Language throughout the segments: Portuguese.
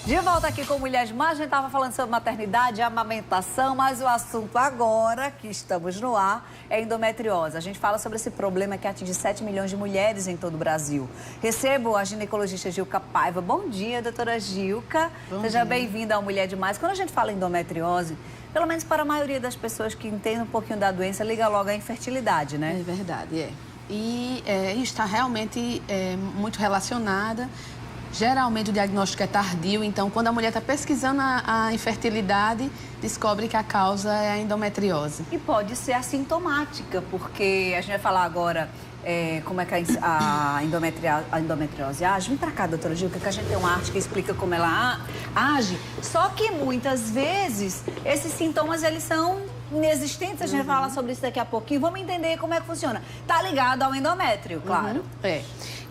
De volta aqui com Mulheres Mais, a gente estava falando sobre maternidade e amamentação, mas o assunto agora, que estamos no ar, é endometriose. A gente fala sobre esse problema que atinge 7 milhões de mulheres em todo o Brasil. Recebo a ginecologista Gilca Paiva. Bom dia, doutora Gilca. Seja bem-vinda ao Mulher Demais. Quando a gente fala em endometriose, pelo menos para a maioria das pessoas que entendem um pouquinho da doença, liga logo à infertilidade, né? É verdade, é. E está realmente muito relacionada. Geralmente o diagnóstico é tardio, então quando a mulher está pesquisando a infertilidade, descobre que a causa é a endometriose. E pode ser assintomática, porque a gente vai falar agora como é que a endometriose age. Vem pra cá, doutora Gilca, que a gente tem uma arte que explica como ela age. Só que muitas vezes esses sintomas, eles são inexistentes. A gente vai falar sobre isso daqui a pouquinho. Vamos entender como é que funciona. Tá ligado ao endométrio, claro.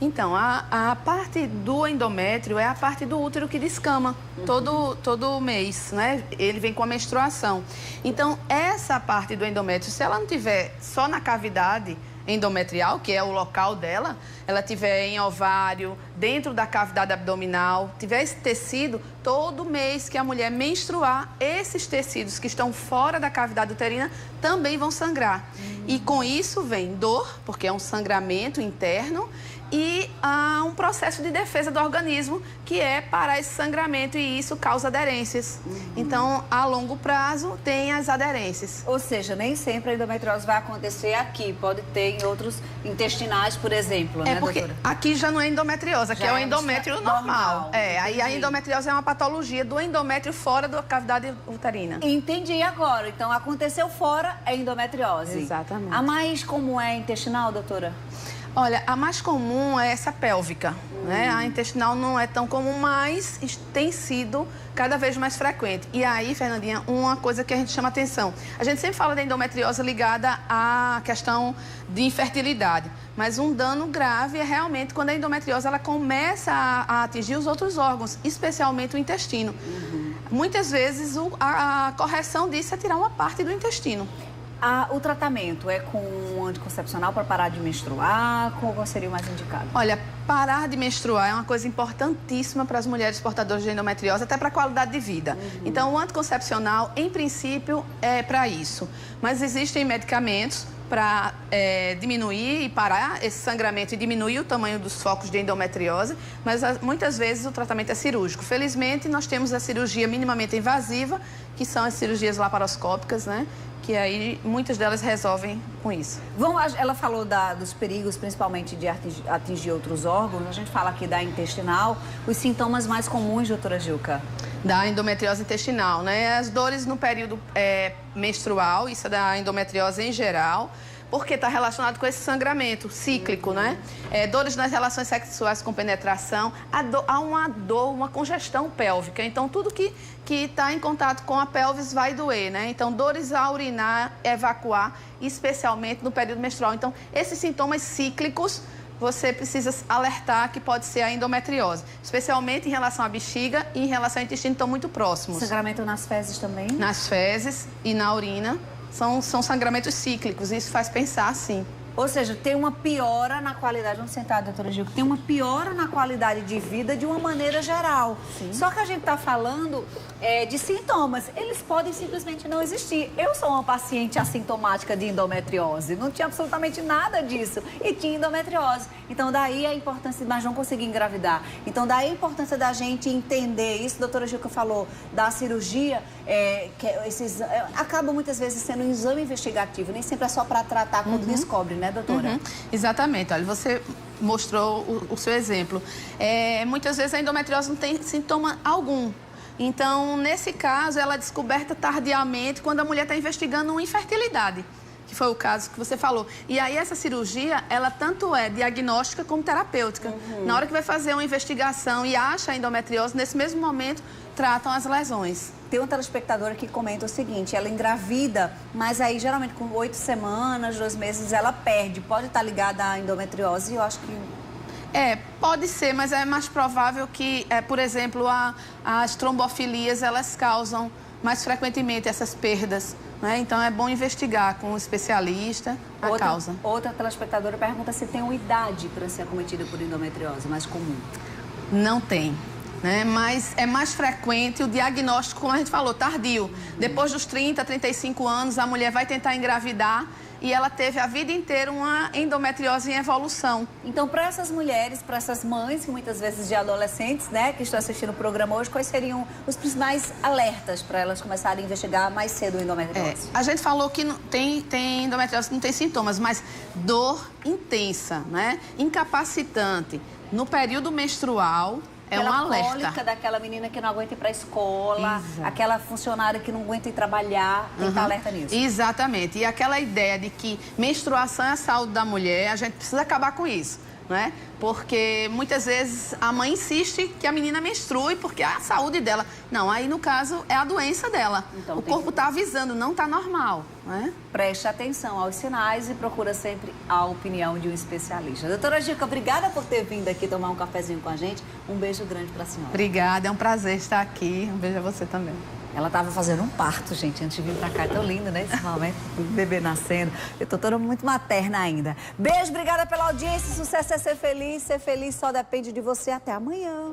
Então, a parte do endométrio é a parte do útero que descama todo mês, né? Ele vem com a menstruação. Então, essa parte do endométrio, se ela não tiver só na cavidade endometrial, que é o local dela, ela tiver em ovário, dentro da cavidade abdominal, tiver esse tecido, todo mês que a mulher menstruar, esses tecidos que estão fora da cavidade uterina também vão sangrar. E com isso vem dor, porque é um sangramento interno, e um processo de defesa do organismo, que é parar esse sangramento, e isso causa aderências. Então, a longo prazo, tem as aderências. Ou seja, nem sempre a endometriose vai acontecer aqui. Pode ter em outros intestinais, por exemplo, né, porque doutora? aqui já não é endometriose, aqui é o endométrio normal. Aí a endometriose é uma patologia do endométrio fora da cavidade uterina. Entendi agora. Então, aconteceu fora, é endometriose. Exatamente. A mais comum é intestinal, doutora? Olha, a mais comum é essa pélvica, né? A intestinal não é tão comum, mas tem sido cada vez mais frequente. E aí, Fernandinha, uma coisa que a gente chama atenção. A gente sempre fala da endometriose ligada à questão de infertilidade, mas um dano grave é realmente quando a endometriose ela começa a atingir os outros órgãos, especialmente o intestino. Muitas vezes a correção disso é tirar uma parte do intestino. O tratamento é com anticoncepcional para parar de menstruar? Qual seria o mais indicado? Olha, parar de menstruar é uma coisa importantíssima para as mulheres portadoras de endometriose, até para a qualidade de vida. Então, o anticoncepcional, em princípio, é para isso. Mas existem medicamentos para diminuir e parar esse sangramento e diminuir o tamanho dos focos de endometriose, mas muitas vezes o tratamento é cirúrgico. Felizmente, nós temos a cirurgia minimamente invasiva, que são as cirurgias laparoscópicas, né? Que aí muitas delas resolvem com isso. Ela falou dos perigos, principalmente de atingir outros órgãos. A gente fala aqui da intestinal. Os sintomas mais comuns, doutora Gilca? Da endometriose intestinal, né? As dores no período menstrual, isso é da endometriose em geral, porque está relacionado com esse sangramento cíclico, né? Dores nas relações sexuais com penetração, há uma dor, uma congestão pélvica. Então, tudo que está em contato com a pelvis vai doer, né? Então, dores a urinar, evacuar, especialmente no período menstrual. Então, esses sintomas cíclicos, você precisa alertar que pode ser a endometriose, especialmente em relação à bexiga e em relação ao intestino, estão muito próximos. Sangramento nas fezes também? Nas fezes e na urina. São sangramentos cíclicos, isso faz pensar, sim. Ou seja, tem uma piora na qualidade, vamos sentar, doutora Gilca, tem uma piora na qualidade de vida de uma maneira geral. Sim. Só que a gente está falando de sintomas, eles podem simplesmente não existir. Eu sou uma paciente assintomática de endometriose, não tinha absolutamente nada disso e tinha endometriose. Então, daí a importância, mas não consegui engravidar. Então, daí a importância da gente entender isso, a doutora Gilca falou da cirurgia, acaba muitas vezes sendo um exame investigativo, nem sempre é só para tratar quando descobre, né, doutora? Exatamente. Olha, você mostrou o seu exemplo. Muitas vezes a endometriose não tem sintoma algum. Então, nesse caso, ela é descoberta tardiamente quando a mulher está investigando uma infertilidade, que foi o caso que você falou. E aí, essa cirurgia, ela tanto é diagnóstica como terapêutica. Na hora que vai fazer uma investigação e acha a endometriose, nesse mesmo momento, tratam as lesões. Tem uma telespectadora que comenta o seguinte, ela engravida, mas aí geralmente com 8 semanas, 2 meses, ela perde. Pode estar ligada à endometriose? Eu acho que... Pode ser, mas é mais provável que, por exemplo, as trombofilias, elas causam mais frequentemente essas perdas, né? Então é bom investigar com um especialista a causa. Outra telespectadora pergunta se tem uma idade para ser acometida por endometriose, mais comum. Não tem. né? Mas é mais frequente o diagnóstico, como a gente falou, tardio. Depois dos 30, 35 anos, a mulher vai tentar engravidar e ela teve a vida inteira uma endometriose em evolução. Então, para essas mulheres, para essas mães, que muitas vezes de adolescentes, né, que estão assistindo o programa hoje, quais seriam os principais alertas para elas começarem a investigar mais cedo a endometriose? A gente falou que tem endometriose que não tem sintomas, mas dor intensa, né? Incapacitante. No período menstrual, é um alerta. Aquela cólica daquela menina que não aguenta ir para a escola, Exato. aquela funcionária que não aguenta ir trabalhar, tem que estar alerta nisso. Exatamente. E aquela ideia de que menstruação é a saúde da mulher, a gente precisa acabar com isso, né? Porque muitas vezes a mãe insiste que a menina menstrue porque é a saúde dela. Não, aí no caso é a doença dela. Então, o corpo está avisando, não está normal, né? Preste atenção aos sinais e procura sempre a opinião de um especialista. Doutora Gilca, obrigada por ter vindo aqui tomar um cafezinho com a gente. Um beijo grande para a senhora. Obrigada, é um prazer estar aqui. Um beijo a você também. Ela estava fazendo um parto, gente, antes de vir pra cá. Tão lindo, né? Esse momento do bebê nascendo. Eu tô toda muito materna ainda. Beijo, obrigada pela audiência. Sucesso é ser feliz. Ser feliz só depende de você. Até amanhã.